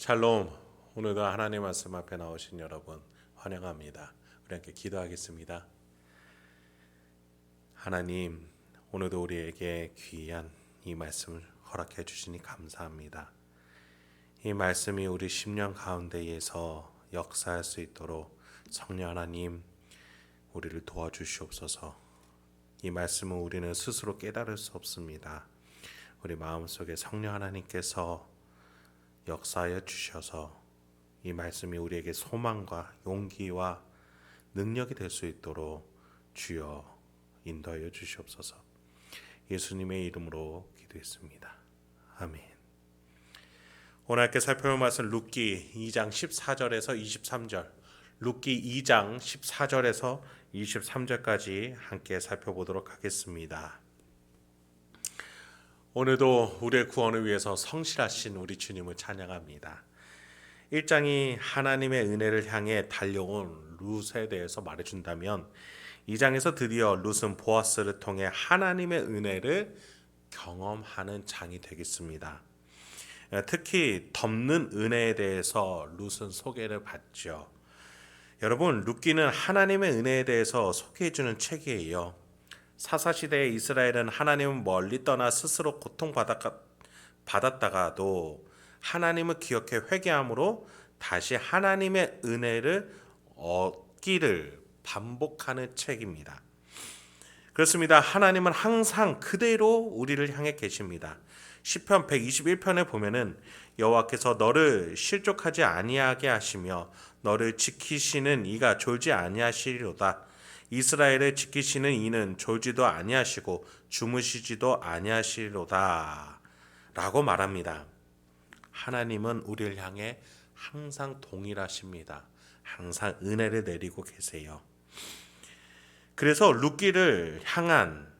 샬롬. 오늘도 하나님 말씀 앞에 나오신 여러분 환영합니다. 우리 함께 기도하겠습니다. 하나님, 오늘도 우리에게 귀한 이 말씀을 허락해 주시니 감사합니다. 이 말씀이 우리 심령 가운데에서 역사할 수 있도록 성령 하나님 우리를 도와주시옵소서. 이 말씀은 우리는 스스로 깨달을 수 없습니다. 우리 마음속에 성령 하나님께서 역사하여 주셔서 이 말씀이 우리에게 소망과 용기와 능력이 될 수 있도록 주여 인도하여 주시옵소서. 예수님의 이름으로 기도했습니다. 아멘. 오늘 함께 살펴볼 말씀 룻기 2장 14절에서 23절, 룻기 2장 14절에서 23절까지 함께 살펴보도록 하겠습니다. 오늘도 우리의 구원을 위해서 성실하신 우리 주님을 찬양합니다. 1장이 하나님의 은혜를 향해 달려온 룻에 대해서 말해준다면 2장에서 드디어 룻은 보아스를 통해 하나님의 은혜를 경험하는 장이 되겠습니다. 특히 덮는 은혜에 대해서 룻은 소개를 받죠. 여러분, 룻기는 하나님의 은혜에 대해서 소개해주는 책이에요. 사사시대의 이스라엘은 하나님을 멀리 떠나 스스로 고통받았다가도 하나님을 기억해 회개함으로 다시 하나님의 은혜를 얻기를 반복하는 책입니다. 그렇습니다. 하나님은 항상 그대로 우리를 향해 계십니다. 시편 121편에 보면은 여호와께서 너를 실족하지 아니하게 하시며 너를 지키시는 이가 졸지 아니하시리로다. 이스라엘을 지키시는 이는 졸지도 아니하시고 주무시지도 아니하시리로다 라고 말합니다. 하나님은 우리를 향해 항상 동일하십니다. 항상 은혜를 내리고 계세요. 그래서 룻기를 향한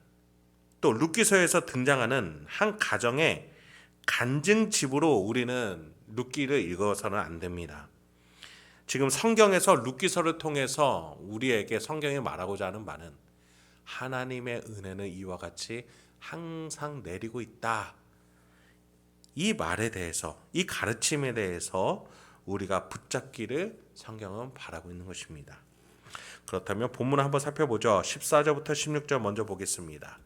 또 룻기서에서 등장하는 한 가정의 간증집으로 우리는 룻기를 읽어서는 안 됩니다. 지금 성경에서 룻기서를 통해서 우리에게 성경이 말하고자 하는 말은 하나님의 은혜는 이와 같이 항상 내리고 있다. 이 말에 대해서, 이 가르침에 대해서 우리가 붙잡기를 성경은 바라고 있는 것입니다. 그렇다면 본문을 한번 살펴보죠. 14절부터 16절 먼저 보겠습니다.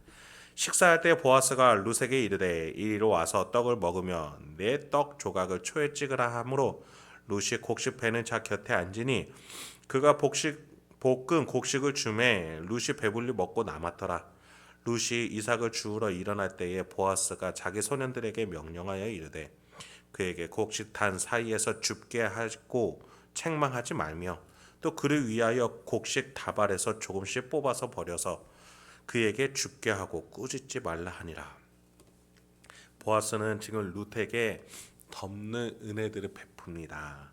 식사할 때 보아스가 룻에게 이르되 이리로 와서 떡을 먹으며 내 떡 조각을 초에 찍으라 하므로 룻이 곡식 베는 자 곁에 앉으니 그가 볶은 곡식을 주매 룻이 배불리 먹고 남았더라. 룻이 이삭을 주우러 일어날 때에 보아스가 자기 소년들에게 명령하여 이르되 그에게 곡식단 사이에서 줍게 하고 책망하지 말며 또 그를 위하여 곡식 다발에서 조금씩 뽑아서 버려서 그에게 줍게 하고 꾸짖지 말라 하니라. 보아스는 지금 룻에게 덮는 은혜들을 베풉니다.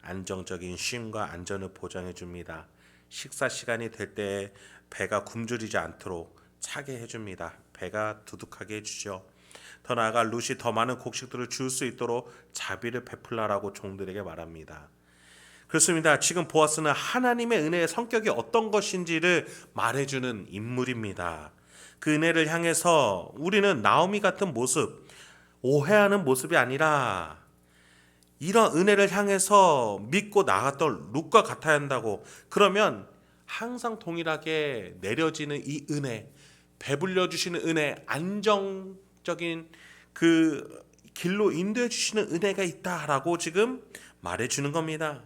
안정적인 쉼과 안전을 보장해 줍니다. 식사 시간이 될 때 배가 굶주리지 않도록 차게 해줍니다. 배가 두둑하게 해주죠. 더 나아가 룻이 더 많은 곡식들을 줄 수 있도록 자비를 베풀라라고 종들에게 말합니다. 그렇습니다. 지금 보아스는 하나님의 은혜의 성격이 어떤 것인지를 말해주는 인물입니다. 그 은혜를 향해서 우리는 나오미 같은 모습, 오해하는 모습이 아니라 이런 은혜를 향해서 믿고 나갔던 룻과 같아야 한다고. 그러면 항상 동일하게 내려지는 이 은혜, 배불려 주시는 은혜, 안정적인 그 길로 인도해 주시는 은혜가 있다라고 지금 말해주는 겁니다.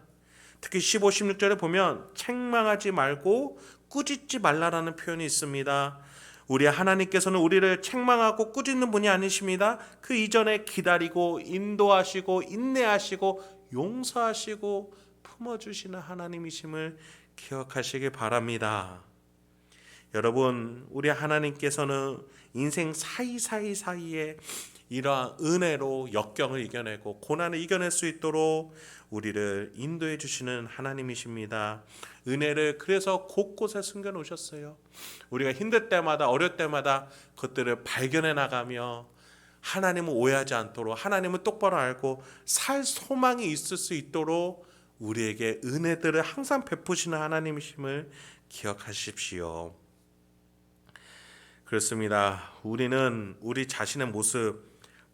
특히 15, 16절에 보면 책망하지 말고 꾸짖지 말라라는 표현이 있습니다. 우리 하나님께서는 우리를 책망하고 꾸짖는 분이 아니십니다. 그 이전에 기다리고 인도하시고 인내하시고 용서하시고 품어주시는 하나님이심을 기억하시기 바랍니다. 여러분, 우리 하나님께서는 인생 사이사이에 이러한 은혜로 역경을 이겨내고 고난을 이겨낼 수 있도록 우리를 인도해 주시는 하나님이십니다. 은혜를 그래서 곳곳에 숨겨 놓으셨어요. 우리가 힘들 때마다 어려울 때마다 그것들을 발견해 나가며 하나님을 오해하지 않도록 하나님을 똑바로 알고 살 소망이 있을 수 있도록 우리에게 은혜들을 항상 베푸시는 하나님이심을 기억하십시오. 그렇습니다. 우리는 우리 자신의 모습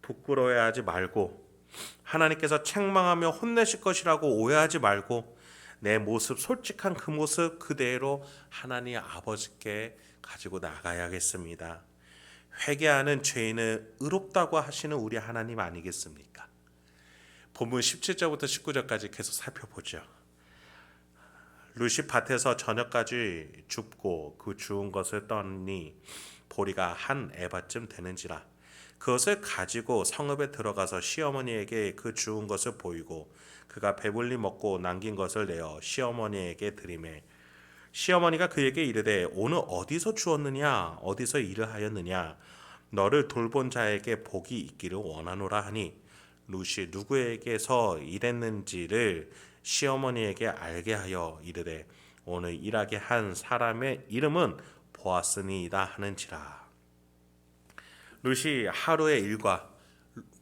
부끄러워하지 말고 하나님께서 책망하며 혼내실 것이라고 오해하지 말고 내 모습, 솔직한 그 모습 그대로 하나님 아버지께 가지고 나가야겠습니다. 회개하는 죄인은 의롭다고 하시는 우리 하나님 아니겠습니까? 본문 17절부터 19절까지 계속 살펴보죠. 룻이 밭에서 저녁까지 줍고 그 주운 것을 떠니 보리가 한 에바쯤 되는지라 그것을 가지고 성읍에 들어가서 시어머니에게 그 주운 것을 보이고 그가 배불리 먹고 남긴 것을 내어 시어머니에게 드리매 시어머니가 그에게 이르되 오늘 어디서 주었느냐 어디서 일을 하였느냐 너를 돌본 자에게 복이 있기를 원하노라 하니 룻이 누구에게서 일했는지를 시어머니에게 알게 하여 이르되 오늘 일하게 한 사람의 이름은 보아스니이다 하는지라. 룻이 하루의 일과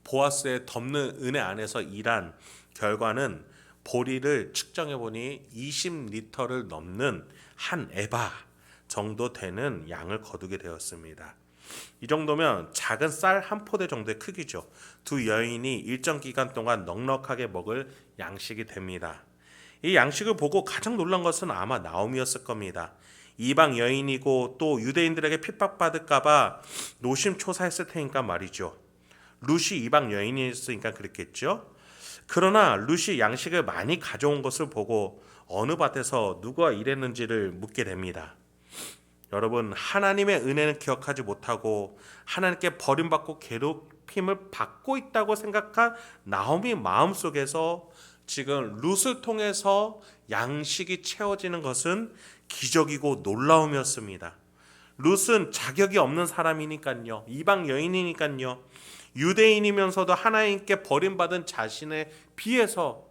보아스의 덮는 은혜 안에서 일한 결과는 보리를 측정해 보니 20리터를 넘는 한 에바 정도 되는 양을 거두게 되었습니다. 이 정도면 작은 쌀 한 포대 정도의 크기죠. 두 여인이 일정 기간 동안 넉넉하게 먹을 양식이 됩니다. 이 양식을 보고 가장 놀란 것은 아마 나오미였을 겁니다. 이방 여인이고 또 유대인들에게 핍박받을까봐 노심초사했을 테니까 말이죠. 룻이 이방 여인이었으니까 그랬겠죠. 그러나 룻이 양식을 많이 가져온 것을 보고 어느 밭에서 누가 일했는지를 묻게 됩니다. 여러분, 하나님의 은혜는 기억하지 못하고 하나님께 버림받고 괴롭힘을 받고 있다고 생각한 나오미 마음속에서 지금 룻을 통해서 양식이 채워지는 것은 기적이고 놀라움이었습니다. 룻은 자격이 없는 사람이니까요. 이방 여인이니까요. 유대인이면서도 하나님께 버림받은 자신에 비해서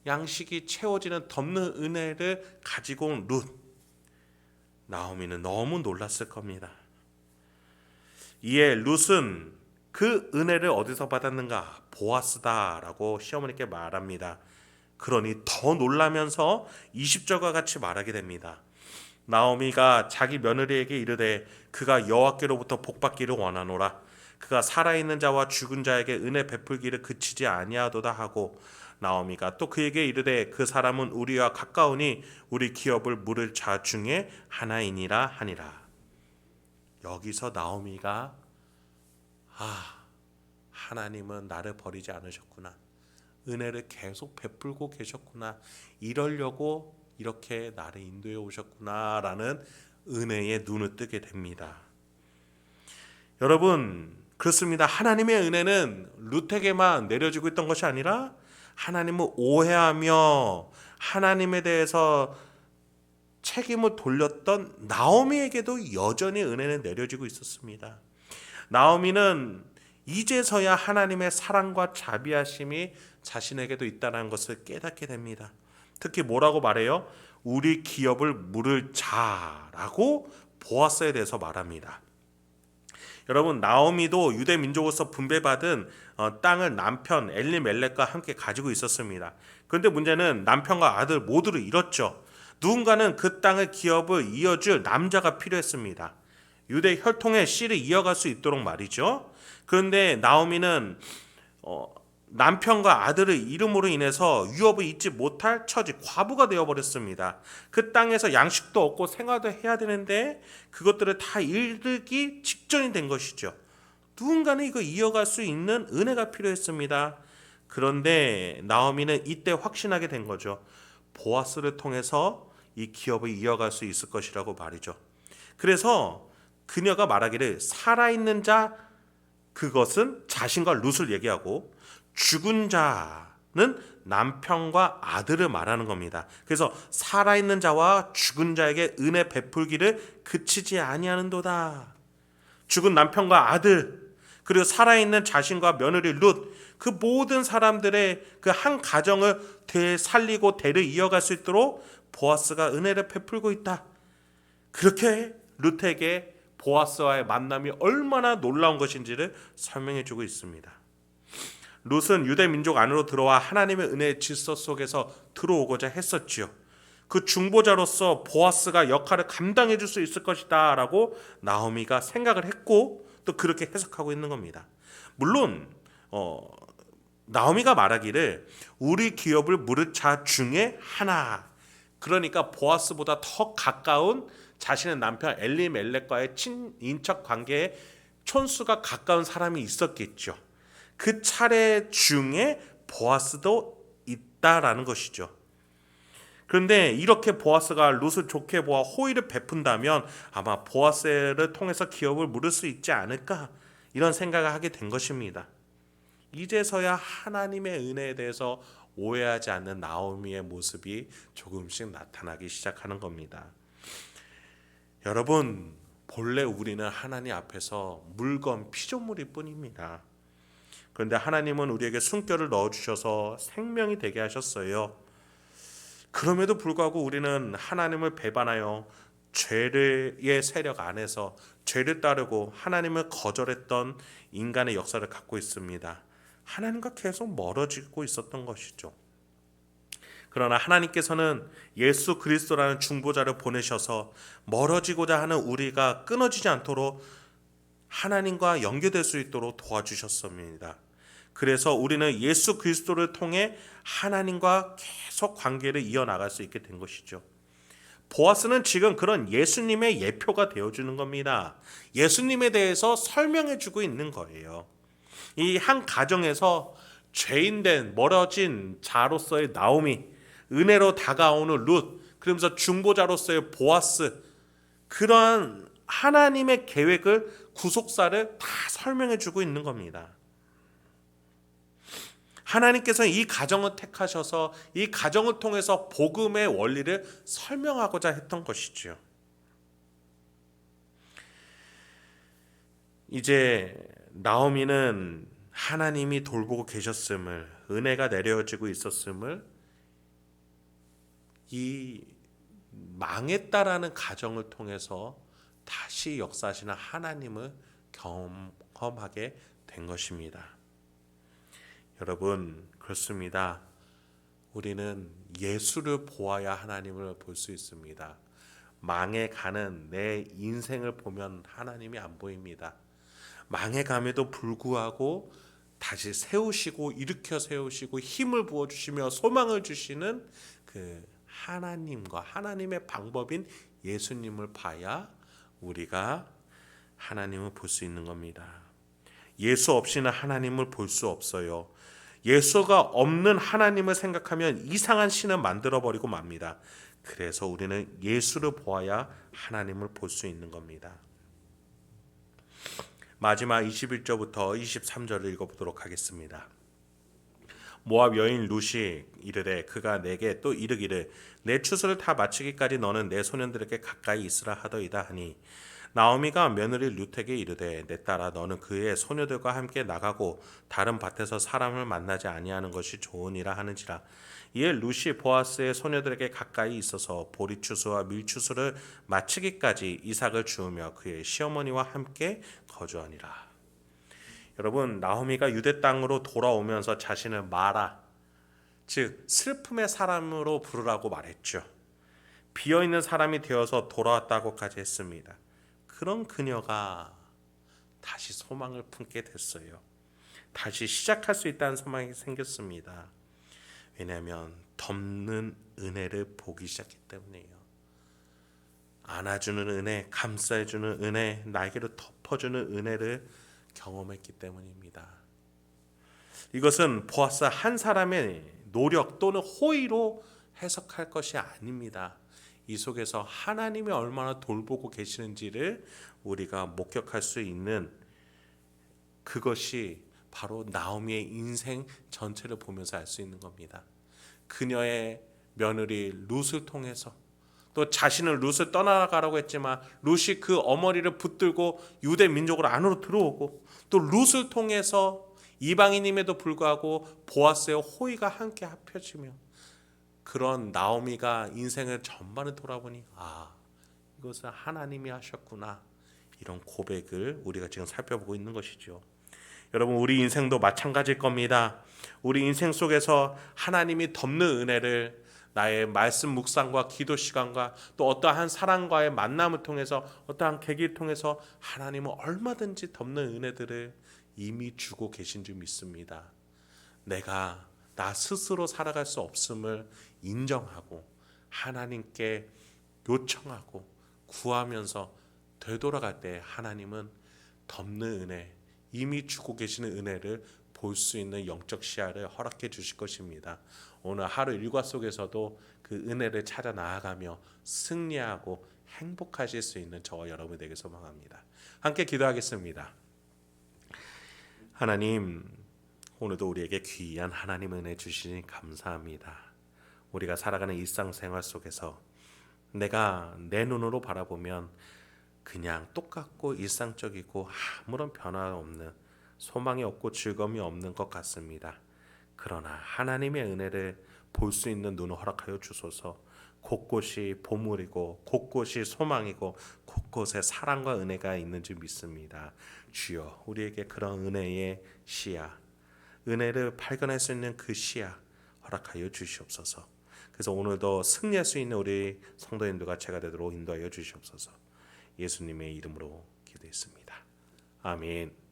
양식이 채워지는 덮는 은혜를 가지고 온 룻. 나오미는 너무 놀랐을 겁니다. 이에 룻은 그 은혜를 어디서 받았는가? 보아스다라고 시어머니께 말합니다. 그러니 더 놀라면서 20절과 같이 말하게 됩니다. 나오미가 자기 며느리에게 이르되 그가 여호와께로부터 복받기를 원하노라. 그가 살아있는 자와 죽은 자에게 은혜 베풀기를 그치지 아니하도다 하고 나오미가 또 그에게 이르되 그 사람은 우리와 가까우니 우리 기업을 물을 자 중에 하나이니라 하니라. 여기서 나오미가 하나님은 나를 버리지 않으셨구나. 은혜를 계속 베풀고 계셨구나. 이러려고 이렇게 나를 인도해 오셨구나라는 은혜에 눈을 뜨게 됩니다. 여러분, 그렇습니다. 하나님의 은혜는 룻에게만 내려지고 있던 것이 아니라 하나님을 오해하며 하나님에 대해서 책임을 돌렸던 나오미에게도 여전히 은혜는 내려지고 있었습니다. 나오미는 이제서야 하나님의 사랑과 자비하심이 자신에게도 있다는 것을 깨닫게 됩니다. 특히 뭐라고 말해요? 우리 기업을 물을 자라고 보아스에 대해서 말합니다. 여러분, 나오미도 유대 민족으로서 분배받은 땅을 남편 엘리멜렉과 함께 가지고 있었습니다. 그런데 문제는 남편과 아들 모두를 잃었죠. 누군가는 그 땅의 기업을 이어줄 남자가 필요했습니다. 유대 혈통의 씨를 이어갈 수 있도록 말이죠. 그런데 나오미는 남편과 아들의 이름으로 인해서 유업을 잊지 못할 처지, 과부가 되어버렸습니다. 그 땅에서 양식도 없고 생활도 해야 되는데 그것들을 다 잃기 직전이 된 것이죠. 누군가는 이거 이어갈 수 있는 은혜가 필요했습니다. 그런데 나오미는 이때 확신하게 된 거죠. 보아스를 통해서 이 기업을 이어갈 수 있을 것이라고 말이죠. 그래서 그녀가 말하기를 살아있는 자, 그것은 자신과 룻을 얘기하고 죽은 자는 남편과 아들을 말하는 겁니다. 그래서 살아있는 자와 죽은 자에게 은혜 베풀기를 그치지 아니하는도다. 죽은 남편과 아들, 그리고 살아있는 자신과 며느리 룻, 그 모든 사람들의 그 한 가정을 되살리고 대를 이어갈 수 있도록 보아스가 은혜를 베풀고 있다. 그렇게 룻에게 보아스와의 만남이 얼마나 놀라운 것인지를 설명해 주고 있습니다. 룻은 유대 민족 안으로 들어와 하나님의 은혜의 질서 속에서 들어오고자 했었지요. 그 중보자로서 보아스가 역할을 감당해 줄 수 있을 것이다 라고 나오미가 생각을 했고 또 그렇게 해석하고 있는 겁니다. 물론 나오미가 말하기를 우리 기업을 물을 자 중에 하나. 그러니까 보아스보다 더 가까운 자신의 남편 엘리멜렉과의 친인척 관계에 촌수가 가까운 사람이 있었겠죠. 그 차례 중에 보아스도 있다라는 것이죠. 그런데 이렇게 보아스가 룻을 좋게 보아 호의를 베푼다면 아마 보아스를 통해서 기업을 물을 수 있지 않을까, 이런 생각을 하게 된 것입니다. 이제서야 하나님의 은혜에 대해서 오해하지 않는 나오미의 모습이 조금씩 나타나기 시작하는 겁니다. 여러분, 본래 우리는 하나님 앞에서 물건 피조물일 뿐입니다. 그런데 하나님은 우리에게 숨결을 넣어주셔서 생명이 되게 하셨어요. 그럼에도 불구하고 우리는 하나님을 배반하여 죄의 세력 안에서 죄를 따르고 하나님을 거절했던 인간의 역사를 갖고 있습니다. 하나님과 계속 멀어지고 있었던 것이죠. 그러나 하나님께서는 예수 그리스도라는 중보자를 보내셔서 멀어지고자 하는 우리가 끊어지지 않도록 하나님과 연결될 수 있도록 도와주셨습니다. 그래서 우리는 예수 그리스도를 통해 하나님과 계속 관계를 이어나갈 수 있게 된 것이죠. 보아스는 지금 그런 예수님의 예표가 되어주는 겁니다. 예수님에 대해서 설명해주고 있는 거예요. 이 한 가정에서 죄인된 멀어진 자로서의 나오미, 은혜로 다가오는 룻, 그러면서 중보자로서의 보아스, 그러한 하나님의 계획을, 구속사를 다 설명해주고 있는 겁니다. 하나님께서는 이 가정을 택하셔서 이 가정을 통해서 복음의 원리를 설명하고자 했던 것이죠. 이제 나오미는 하나님이 돌보고 계셨음을, 은혜가 내려지고 있었음을, 이 망했다라는 가정을 통해서 다시 역사하시는 하나님을 경험하게 된 것입니다. 여러분, 그렇습니다. 우리는 예수를 보아야 하나님을 볼 수 있습니다. 망해가는 내 인생을 보면 하나님이 안 보입니다. 망해감에도 불구하고 다시 세우시고 일으켜 세우시고 힘을 부어주시며 소망을 주시는 그 하나님과 하나님의 방법인 예수님을 봐야 우리가 하나님을 볼 수 있는 겁니다. 예수 없이는 하나님을 볼 수 없어요. 예수가 없는 하나님을 생각하면 이상한 신을 만들어버리고 맙니다. 그래서 우리는 예수를 보아야 하나님을 볼 수 있는 겁니다. 마지막 21절부터 23절을 읽어보도록 하겠습니다. 모압 여인 룻이 이르되 그가 내게 또 이르기를 내 추수를 다 마치기까지 너는 내 소년들에게 가까이 있으라 하더이다 하니 나오미가 며느리 룻에게 이르되 내 딸아 너는 그의 소녀들과 함께 나가고 다른 밭에서 사람을 만나지 아니하는 것이 좋으니라 하는지라. 이에 룻이 보아스의 소녀들에게 가까이 있어서 보리추수와 밀추수를 마치기까지 이삭을 주우며 그의 시어머니와 함께 거주하니라. 여러분, 나오미가 유대 땅으로 돌아오면서 자신을 마라, 즉 슬픔의 사람으로 부르라고 말했죠. 비어있는 사람이 되어서 돌아왔다고까지 했습니다. 그런 그녀가 다시 소망을 품게 됐어요. 다시 시작할 수 있다는 소망이 생겼습니다. 왜냐하면 덮는 은혜를 보기 시작했기 때문이에요. 안아주는 은혜, 감싸주는 은혜, 날개로 덮어주는 은혜를 경험했기 때문입니다. 이것은 보아스 한 사람의 노력 또는 호의로 해석할 것이 아닙니다. 이 속에서 하나님이 얼마나 돌보고 계시는지를 우리가 목격할 수 있는, 그것이 바로 나오미의 인생 전체를 보면서 알 수 있는 겁니다. 그녀의 며느리 룻을 통해서, 또 자신은 룻을 떠나가라고 했지만 룻이 그 어머니를 붙들고 유대 민족으로 안으로 들어오고, 또 룻을 통해서 이방인임에도 불구하고 보아스의 호의가 함께 합쳐지며, 그런 나오미가 인생을 전반을 돌아보니 이것은 하나님이 하셨구나, 이런 고백을 우리가 지금 살펴보고 있는 것이죠. 여러분, 우리 인생도 마찬가지일 겁니다. 우리 인생 속에서 하나님이 덮는 은혜를 나의 말씀 묵상과 기도 시간과 또 어떠한 사람과의 만남을 통해서, 어떠한 계기를 통해서 하나님은 얼마든지 덮는 은혜들을 이미 주고 계신 줄 믿습니다. 내가 나 스스로 살아갈 수 없음을 인정하고 하나님께 요청하고 구하면서 되돌아갈 때 하나님은 덮는 은혜, 이미 주고 계시는 은혜를 볼 수 있는 영적 시야를 허락해 주실 것입니다. 오늘 하루 일과 속에서도 그 은혜를 찾아 나아가며 승리하고 행복하실 수 있는 저와 여러분이 되길 소망합니다. 함께 기도하겠습니다. 하나님, 오늘도 우리에게 귀한 하나님 은혜 주시니 감사합니다. 우리가 살아가는 일상생활 속에서 내가 내 눈으로 바라보면 그냥 똑같고 일상적이고 아무런 변화 없는, 소망이 없고 즐거움이 없는 것 같습니다. 그러나 하나님의 은혜를 볼 수 있는 눈을 허락하여 주소서. 곳곳이 보물이고 곳곳이 소망이고 곳곳에 사랑과 은혜가 있는 줄 믿습니다. 주여, 우리에게 그런 은혜의 시야, 은혜를 발견할 수 있는 그 시야 허락하여 주시옵소서. 그래서 오늘도 승리할 수 있는 우리 성도님들과 제가 되도록 인도하여 주시옵소서. 예수님의 이름으로 기도했습니다. 아멘.